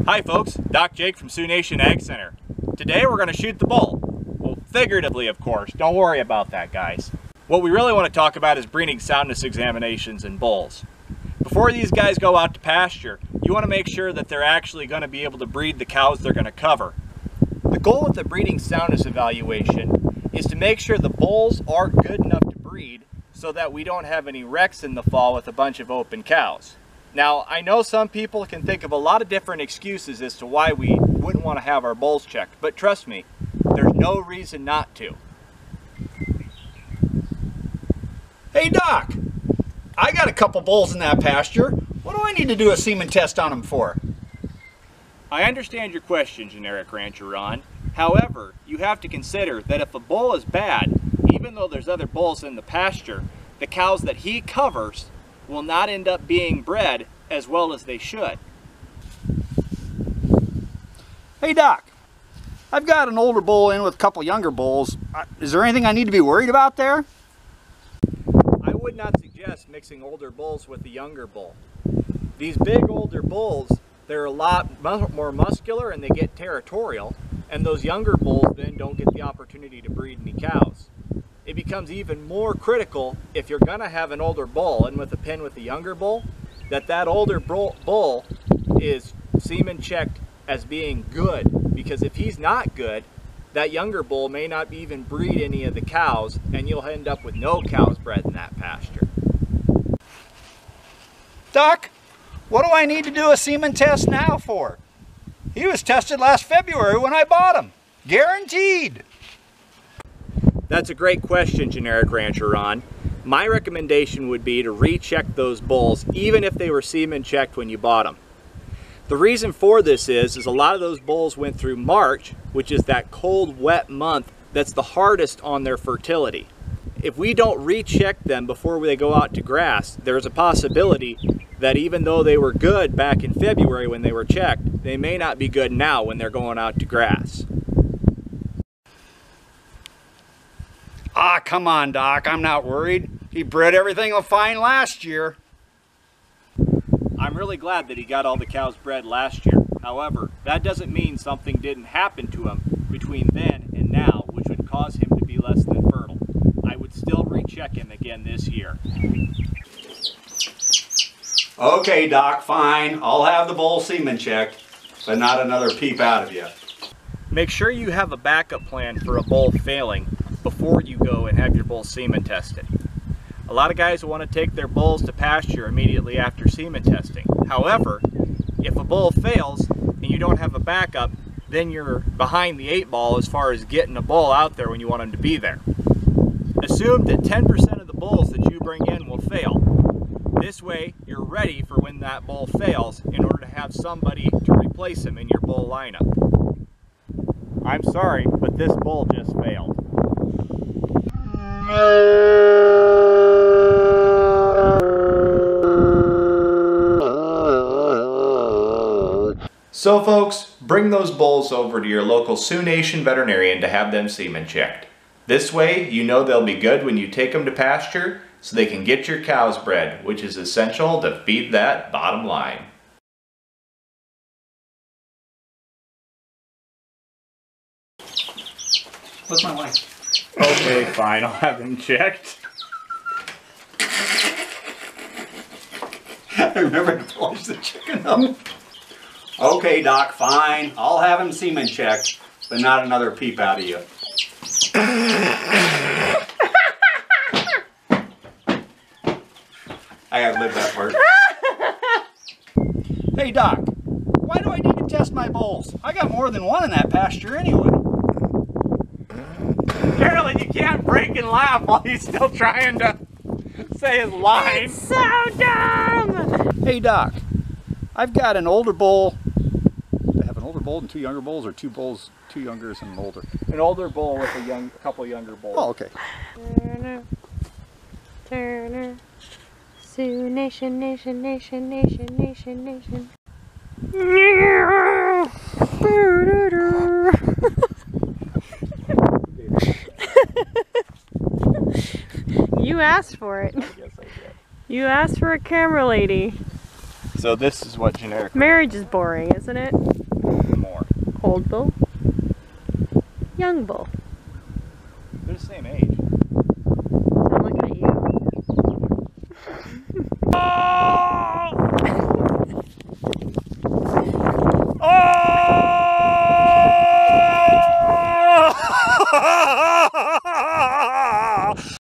Hi folks, Doc Jake from Sioux Nation Ag Center. Today we're going to shoot the bull. Well, figuratively of course, don't worry about that guys. What we really want to talk about is breeding soundness examinations in bulls. Before these guys go out to pasture, you want to make sure that they're actually going to be able to breed the cows they're going to cover. The goal with the breeding soundness evaluation is to make sure the bulls are good enough to breed so that we don't have any wrecks in the fall with a bunch of open cows. Now, I know some people can think of a lot of different excuses as to why we wouldn't want to have our bulls checked, but trust me, there's no reason not to. Hey Doc, I got a couple bulls in that pasture. What do I need to do a semen test on them for? I understand your question, generic rancher Ron. However, you have to consider that if a bull is bad, even though there's other bulls in the pasture, the cows that he covers will not end up being bred as well as they should. Hey Doc, I've got an older bull in with a couple younger bulls. Is there anything I need to be worried about there? I would not suggest mixing older bulls with the younger bull. These big older bulls, they're a lot more muscular and they get territorial, and those younger bulls then don't get the opportunity to breed any cows. It becomes even more critical if you're going to have an older bull and with a pin with a younger bull, that older bull is semen checked as being good, because if he's not good, that younger bull may not even breed any of the cows and you'll end up with no cows bred in that pasture. Doc, what do I need to do a semen test now for? He was tested last February when I bought him. Guaranteed. That's a great question, generic rancher Ron. My recommendation would be to recheck those bulls even if they were semen checked when you bought them. The reason for this is a lot of those bulls went through March, which is that cold, wet month that's the hardest on their fertility. If we don't recheck them before they go out to grass, there's a possibility that even though they were good back in February when they were checked, they may not be good now when they're going out to grass. Ah, come on, Doc, I'm not worried. He bred everything fine last year. I'm really glad that he got all the cows bred last year. However, that doesn't mean something didn't happen to him between then and now, which would cause him to be less than fertile. I would still recheck him again this year. Okay, Doc, fine. I'll have the bull semen checked, but not another peep out of you. Make sure you have a backup plan for a bull failing before you go and have your bull semen tested. A lot of guys want to take their bulls to pasture immediately after semen testing. However, if a bull fails and you don't have a backup, then you're behind the 8 ball as far as getting a bull out there when you want him to be there. Assume that 10% of the bulls that you bring in will fail. This way, you're ready for when that bull fails in order to have somebody to replace him in your bull lineup. I'm sorry, but this bull just failed. So folks, bring those bulls over to your local Sioux Nation veterinarian to have them semen checked. This way, you know they'll be good when you take them to pasture so they can get your cows bred, which is essential to feed that bottom line. What's my wife? Okay, fine, I'll have him checked. I remember to polish the chicken up. Okay, Doc, fine. I'll have him semen checked, but not another peep out of you. I gotta live that part. Hey, Doc, why do I need to test my bulls? I got more than one in that pasture anyway. Carolyn, you can't break and laugh while he's still trying to say his line. It's so dumb! Hey, Doc, I've got an older bull. Do I have an older bull and 2 younger bulls, or 2 bulls, 2 youngers and an older? An older bull with a couple younger bulls. Oh, okay. Turner, Turner, Sioux Nation, Nation, Nation, Nation, Nation, Nation. You asked for it. I guess I did. You asked for a camera lady. So this is what genetic Marriage is boring, isn't it? more. Old bull. Young bull. They're the same age.